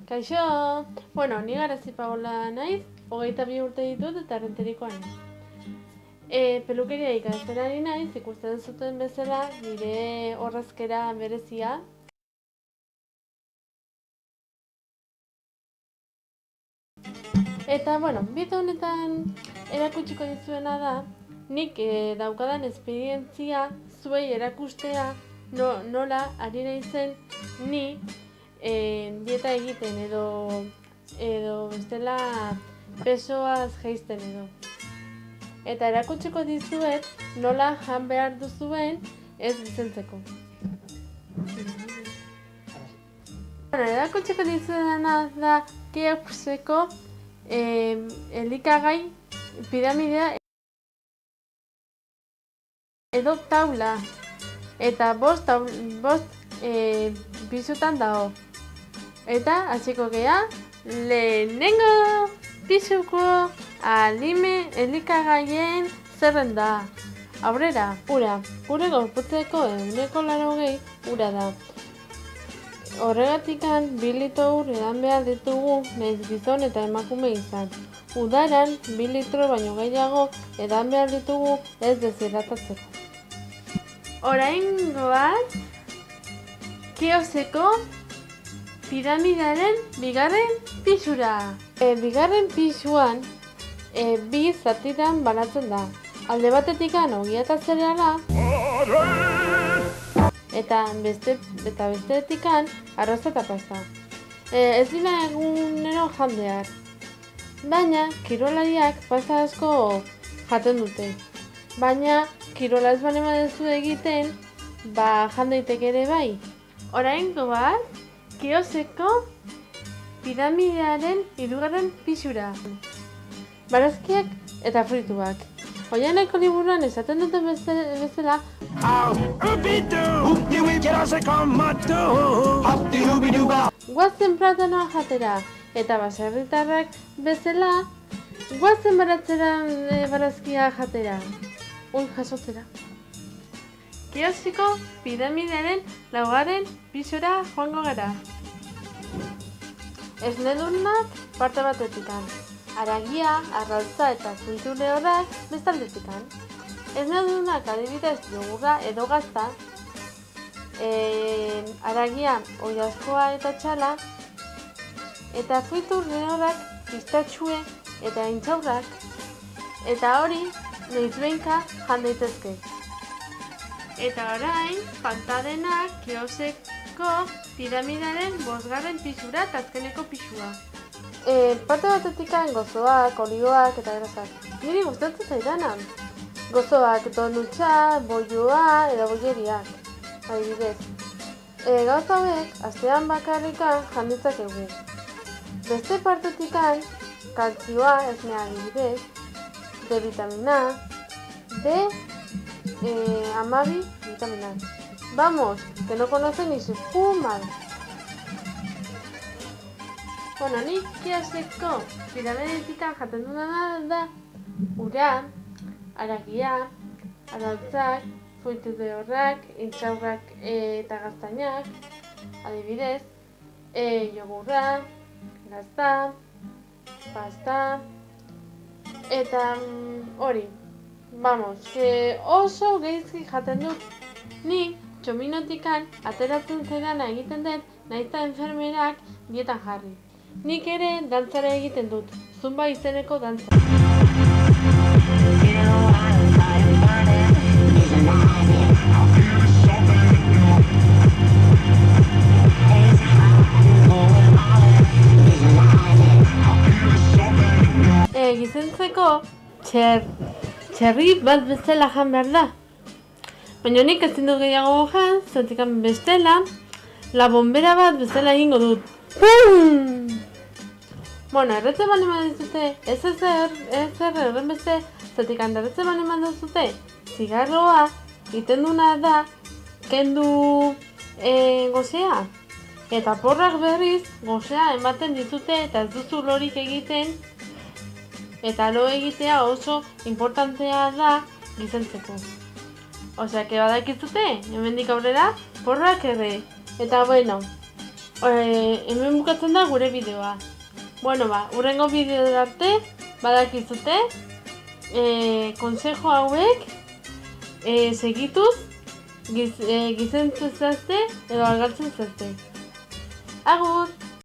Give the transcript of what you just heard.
Kaixo! Bueno, ni Garazi Paola naiz, 22 urte ditut eta Errenterikoa naiz. Pelukeria ikasten ari naiz, ikusten zuten bezala, nire orrazkera berezia. Eta, bueno, bide honetan erakutsiko dizuena da, nik daukadan esperientzia zuei erakustea nola ari naizen ni dieta egiten edo bestela pesoaz jaisten edo. Eta erakutsiko dizuet nola jan behar duzuen ez gizentzeko. Erakutsiko dizuena da KFC-ko elikagai piramidea edo taula. Eta bost pisutan dago. Eta hasiko gea lehenengo pisuko elikagaien zerrenda. Aurrera, ura. Gure gorputzeko 80% ura da. Horregatikan 2 litro ur edan behar ditugu nahiz gizon eta emakume izan. Udaran 2 litro baino gehiago edan behar ditugu ez deshidratatzeko. Oraingoaz, KFC-ko piramidaren bigarren pisura. Bigarren pisuan bi zatitan banatzen da. Alde batetikan ogia eta zereala eta bestetikan arroza eta pasta. Ez dira egunero jan behar, baina kirolariak pasta asko jaten dute. Baina kirola ez bane badezu egiten, jan daiteke ere bai. Oraingo bat, KFC-ko piramidearen 3. pisura. Barazkiak eta frituak. Oianeko liburuan esaten duten bezala, guazen platanoa jatera eta baserritarrak bezala, guazen baratzera barazkia jatera. Jasotzera. KFC-ko piramidearen 4. pisura joango gara. Esnedunak parte batetikan. Haragia, arrautza eta fruitu lehorrak bestaldetikan. Esnedunak adibidez jogurra edo gazta, haragia oilaskoa eta txala, eta fruitu lehorrak pistatxue eta intxaurrak, eta hori noizbehinka jan daitezke. Eta orain, pantadenak KFC-ko piramidaren 5. pisura eta azkeneko pisua. Parte batetikan gozoak, olioak eta grasak. Niri gustatzen zaidana. Gozoak donutxa, bolloa edo bolleriak. Adibidez. Gauza hauek, astean bakarrikan jan ditzakegu. Beste partetikan, kaltzioa, esnea adibidez, D vitamina, B12 vitamina. Vamos, que no conocen ni su fuman. Bueno, nik KFC-ko piramidetikan jaten duna da ura, haragia, arrautzak, fruitu lehorrak, intxaurrak eta gaztainak, adibidez, jogurra, gazta, pasta, eta hori. Vamos, oso geizki jaten dut. Ni txominotikan ateratzen zaidana egiten dut, nahiz eta enfermerak dietan jarri. Nik ere dantzara egiten dut, zumba izeneko dantza. Gizentzeko txerri bat bezala jan behar da. Baina nik ezin dut gehiago jan, zertikan bestela, la bombera bat bezala egingo dut. Pum! Bueno, erretzen bane dizute, ez erren beste, zertikan erretzen bane dizute, zigarroa egiten duna da, kendu gozea. Eta porrak berriz, gozea ematen dizute eta ez duzu lorik egiten. Eta lo egitea oso importantea da gizentzeko. Osea, que badakizute, hemendik aurrera, porrak erre. Eta bueno, hemen bukatzen da gure bideoa. Bueno, hurrengo bideo arte, badakizute, konsejo hauek segituz, gizentzen zazte edo algatzen zazte. Agur!